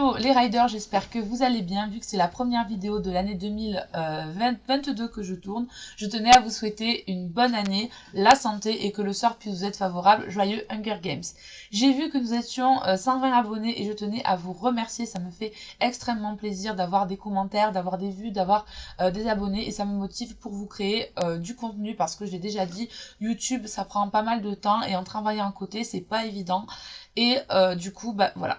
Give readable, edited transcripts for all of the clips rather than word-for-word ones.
Hello les riders, j'espère que vous allez bien. Vu que c'est la première vidéo de l'année 2022 que je tourne, je tenais à vous souhaiter une bonne année, la santé et que le sort puisse vous être favorable. Joyeux Hunger Games. J'ai vu que nous étions 120 abonnés et je tenais à vous remercier. Ça me fait extrêmement plaisir d'avoir des commentaires, d'avoir des vues, d'avoir des abonnés et ça me motive pour vous créer du contenu parce que je l'ai déjà dit, YouTube ça prend pas mal de temps et en travaillant à côté c'est pas évident et du coup bah voilà.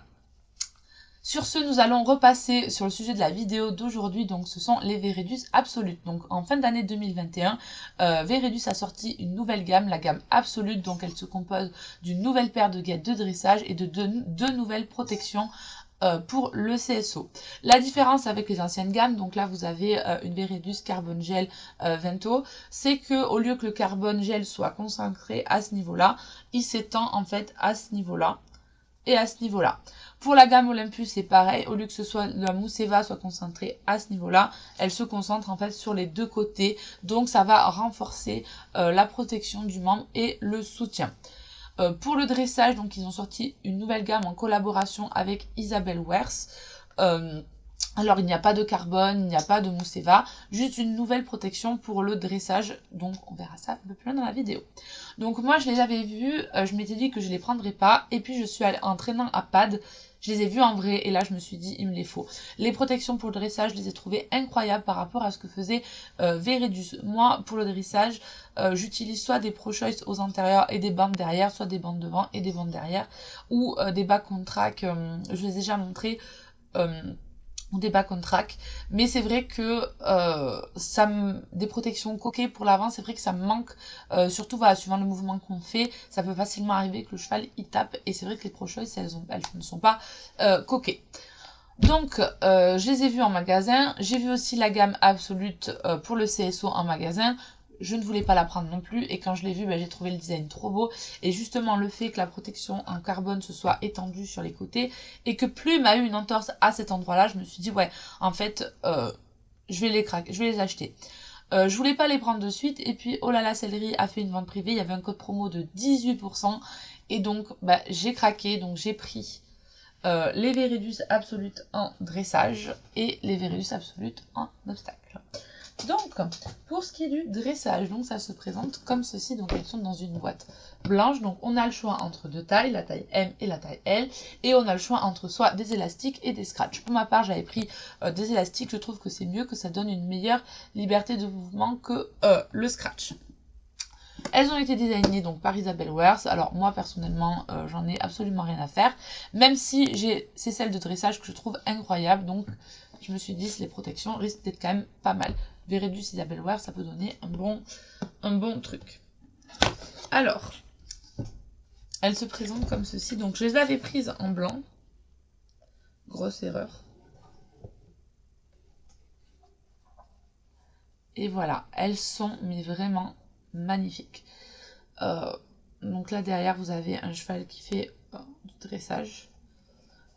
Sur ce, nous allons repasser sur le sujet de la vidéo d'aujourd'hui, donc ce sont les Veredus Absolute. Donc en fin d'année 2021, Veredus a sorti une nouvelle gamme, la gamme Absolute, donc elle se compose d'une nouvelle paire de guettes de dressage et de deux nouvelles protections pour le CSO. La différence avec les anciennes gammes, donc là vous avez une Veredus Carbon Gel Vento, c'est que au lieu que le Carbon Gel soit concentré à ce niveau-là, il s'étend en fait à ce niveau-là et à ce niveau-là. Pour la gamme Olympus, c'est pareil, au lieu que ce soit la mousse Eva soit concentrée à ce niveau-là, elle se concentre en fait sur les deux côtés, donc ça va renforcer la protection du membre et le soutien. Pour le dressage, donc ils ont sorti une nouvelle gamme en collaboration avec Isabelle Wears. Alors il n'y a pas de carbone, il n'y a pas de mousse Eva, juste une nouvelle protection pour le dressage, donc on verra ça un peu plus loin dans la vidéo. Donc moi je les avais vus, je m'étais dit que je les prendrais pas, et puis je suis allée en traînant à pad, je les ai vus en vrai, et là je me suis dit il me les faut. Les protections pour le dressage, je les ai trouvées incroyables par rapport à ce que faisait Veredus. Moi pour le dressage, j'utilise soit des Pro Choice aux antérieurs et des bandes derrière, soit des bandes devant et des bandes derrière, ou des back on track, je les ai déjà montrés, ou des back on track, mais c'est vrai que des protections coquées pour l'avant, c'est vrai que ça me manque, surtout voilà, suivant le mouvement qu'on fait, ça peut facilement arriver que le cheval il tape, et c'est vrai que les Pro Choice elles ne sont pas coquées. Donc je les ai vus en magasin, j'ai vu aussi la gamme Absolute pour le CSO en magasin. Je ne voulais pas la prendre non plus et quand je l'ai vu, j'ai trouvé le design trop beau et justement le fait que la protection en carbone se soit étendue sur les côtés et que Plume a eu une entorse à cet endroit-là, je me suis dit ouais, en fait, je vais les craquer, je vais les acheter. Je voulais pas les prendre de suite et puis oh là là, Céleri a fait une vente privée, il y avait un code promo de 18% et donc j'ai craqué, donc j'ai pris les Veredus Absolute en dressage et les Veredus Absolute en obstacle. Donc, pour ce qui est du dressage, donc ça se présente comme ceci, donc elles sont dans une boîte blanche, donc on a le choix entre deux tailles, la taille M et la taille L, et on a le choix entre soit des élastiques et des scratchs. Pour ma part, j'avais pris des élastiques, je trouve que c'est mieux, que ça donne une meilleure liberté de mouvement que le scratch. Elles ont été designées donc par Isabelle Wears. Alors moi personnellement j'en ai absolument rien à faire, même si c'est celle de dressage que je trouve incroyable, donc je me suis dit les protections risquent d'être quand même pas mal. Veredus Isabelle Wears, ça peut donner un bon truc. Alors, elles se présentent comme ceci, donc je les avais prises en blanc, grosse erreur. Et voilà, elles sont mais vraiment magnifiques. Donc là derrière vous avez un cheval qui fait du dressage.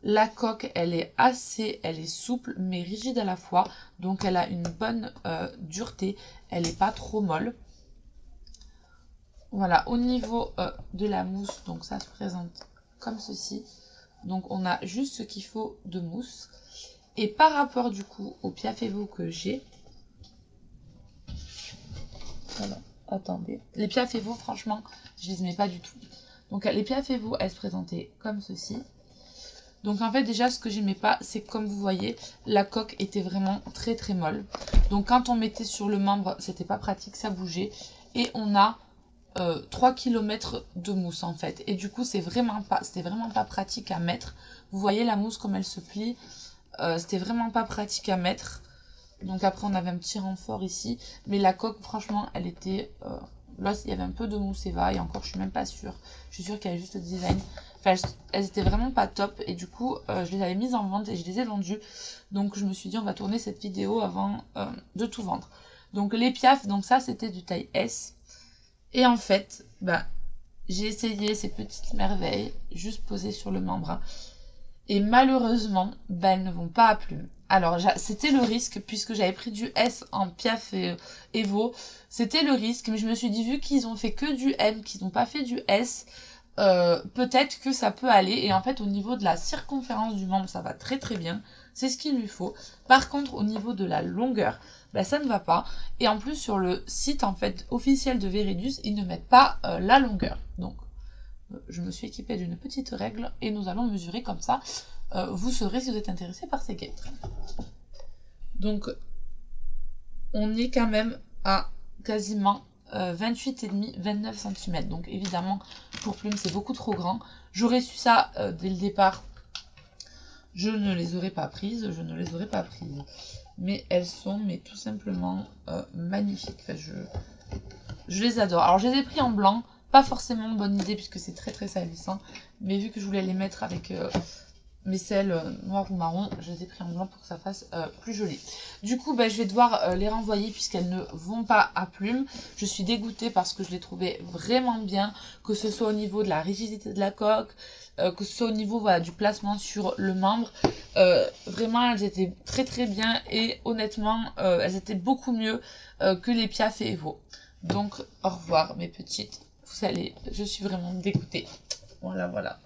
La coque elle est souple mais rigide à la fois, donc elle a une bonne dureté, elle n'est pas trop molle. Voilà, au niveau de la mousse, donc ça se présente comme ceci. Donc on a juste ce qu'il faut de mousse. Et par rapport du coup au Piafevo que j'ai, voilà. Attendez, les Piafevo franchement je les aimais pas du tout, donc les Piafevo elles se présentaient comme ceci. Donc en fait déjà ce que j'aimais pas, c'est que comme vous voyez la coque était vraiment très très molle, donc quand on mettait sur le membre c'était pas pratique, ça bougeait, et on a 3 km de mousse en fait, et du coup c'était vraiment pas pratique à mettre. Vous voyez la mousse comme elle se plie, c'était vraiment pas pratique à mettre. Donc après on avait un petit renfort ici, mais la coque franchement elle était, là il y avait un peu de mousse Eva et encore je suis même pas sûre, je suis sûre qu'elle a juste le design, enfin elles étaient vraiment pas top et du coup je les avais mises en vente et je les ai vendues, donc je me suis dit on va tourner cette vidéo avant de tout vendre. Donc les Piaf, donc ça c'était du taille S et en fait j'ai essayé ces petites merveilles juste posées sur le membre et malheureusement elles ne vont pas à Plume. Alors c'était le risque puisque j'avais pris du S en Piaf et Evo, c'était le risque, mais je me suis dit vu qu'ils ont fait que du M, qu'ils n'ont pas fait du S, peut-être que ça peut aller. Et en fait, au niveau de la circonférence du membre, ça va très très bien. C'est ce qu'il lui faut. Par contre, au niveau de la longueur, bah, ça ne va pas. Et en plus, sur le site en fait officiel de Veredus, ils ne mettent pas la longueur. Donc, je me suis équipée d'une petite règle et nous allons mesurer comme ça. Vous saurez si vous êtes intéressé par ces guêtres. Donc, on est quand même à quasiment 28,5-29 cm. Donc évidemment, pour plumes, c'est beaucoup trop grand. J'aurais su ça dès le départ. Je ne les aurais pas prises. Mais elles sont tout simplement magnifiques. Enfin, je les adore. Alors, je les ai pris en blanc. Pas forcément une bonne idée puisque c'est très très salissant. Mais vu que je voulais les mettre avec mes selles noires ou marron, je les ai pris en blanc pour que ça fasse plus joli. Du coup, je vais devoir les renvoyer puisqu'elles ne vont pas à plumes. Je suis dégoûtée parce que je les trouvais vraiment bien, que ce soit au niveau de la rigidité de la coque, que ce soit au niveau du placement sur le membre. Vraiment, elles étaient très très bien et honnêtement, elles étaient beaucoup mieux que les Piaf et Evo. Donc, au revoir mes petites. Vous savez, je suis vraiment dégoûtée. Voilà.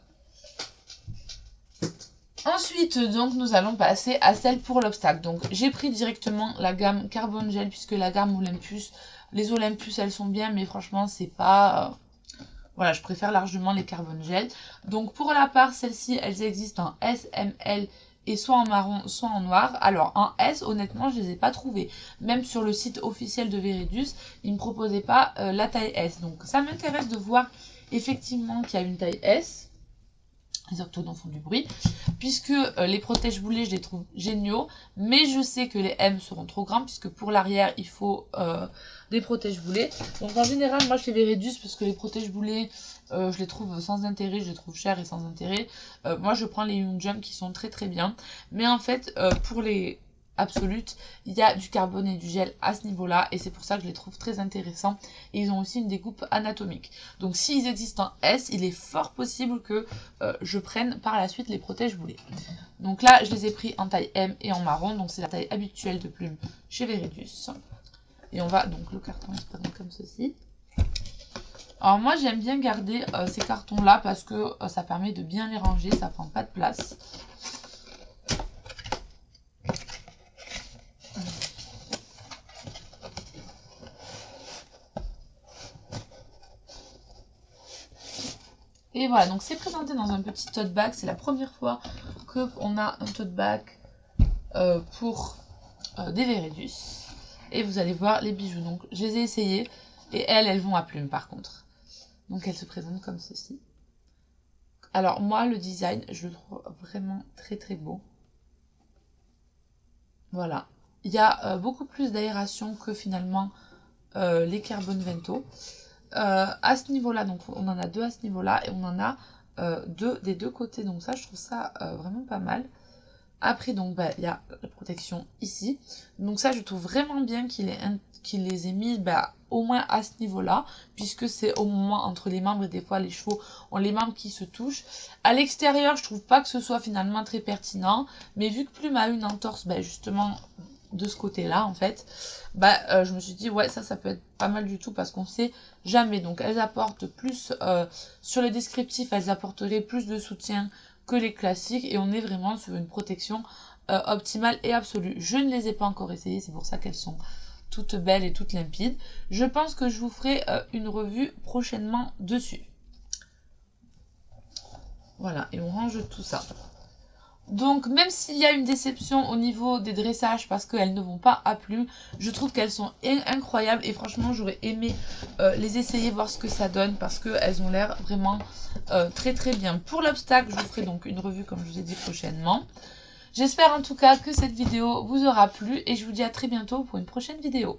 Ensuite, donc, nous allons passer à celle pour l'obstacle. Donc, j'ai pris directement la gamme Carbon Gel, puisque la gamme Olympus, les Olympus, elles sont bien, mais franchement, c'est pas... Voilà, je préfère largement les Carbon Gel. Donc, pour la part, celles-ci, elles existent en S, M, L, et soit en marron, soit en noir. Alors, en S, honnêtement, je les ai pas trouvées. Même sur le site officiel de Veredus, ils ne me proposaient pas la taille S. Donc, ça m'intéresse de voir effectivement qu'il y a une taille S. Les octodons font du bruit, puisque les protège-boulets, je les trouve géniaux, mais je sais que les M seront trop grands, puisque pour l'arrière, il faut des protège-boulets. Donc en général, moi je les Veredus, parce que les protège-boulets, je les trouve sans intérêt, je les trouve chers et sans intérêt. Moi je prends les Young Jump qui sont très très bien, mais en fait, pour les Absolute, il y a du carbone et du gel à ce niveau-là, et c'est pour ça que je les trouve très intéressants. Et ils ont aussi une découpe anatomique. Donc s'ils existent en S, il est fort possible que je prenne par la suite les protège-boulets. Donc là, je les ai pris en taille M et en marron, donc c'est la taille habituelle de plume chez Veredus. Et on va, donc le carton il se présente comme ceci. Alors moi j'aime bien garder ces cartons là parce que ça permet de bien les ranger, ça prend pas de place. Et voilà, donc c'est présenté dans un petit tote bag. C'est la première fois qu'on a un tote bag pour des Veredus. Et vous allez voir les bijoux. Donc je les ai essayés et elles vont à plumes par contre. Donc elles se présentent comme ceci. Alors moi le design, je le trouve vraiment très très beau. Voilà. Il y a beaucoup plus d'aération que finalement les Carbon Vento. À ce niveau-là, donc on en a deux à ce niveau-là et on en a deux des deux côtés. Donc ça, je trouve ça vraiment pas mal. Après, donc, il y a la protection ici. Donc ça, je trouve vraiment bien qu'il les ait mis au moins à ce niveau-là, puisque c'est au moment entre les membres et des fois les chevaux ont les membres qui se touchent. À l'extérieur, je trouve pas que ce soit finalement très pertinent, mais vu que Plume a une entorse, justement de ce côté-là en fait, je me suis dit ouais ça peut être pas mal du tout parce qu'on sait jamais. Donc elles apportent plus sur les descriptifs, elles apporteraient plus de soutien que les classiques et on est vraiment sur une protection optimale et absolue. Je ne les ai pas encore essayées, c'est pour ça qu'elles sont toutes belles et toutes limpides. Je pense que je vous ferai une revue prochainement dessus. Voilà, et on range tout ça. Donc même s'il y a une déception au niveau des dressages parce qu'elles ne vont pas à plumes, je trouve qu'elles sont incroyables et franchement j'aurais aimé les essayer, voir ce que ça donne parce qu'elles ont l'air vraiment très très bien. Pour l'obstacle, je vous ferai donc une revue comme je vous ai dit prochainement. J'espère en tout cas que cette vidéo vous aura plu et je vous dis à très bientôt pour une prochaine vidéo.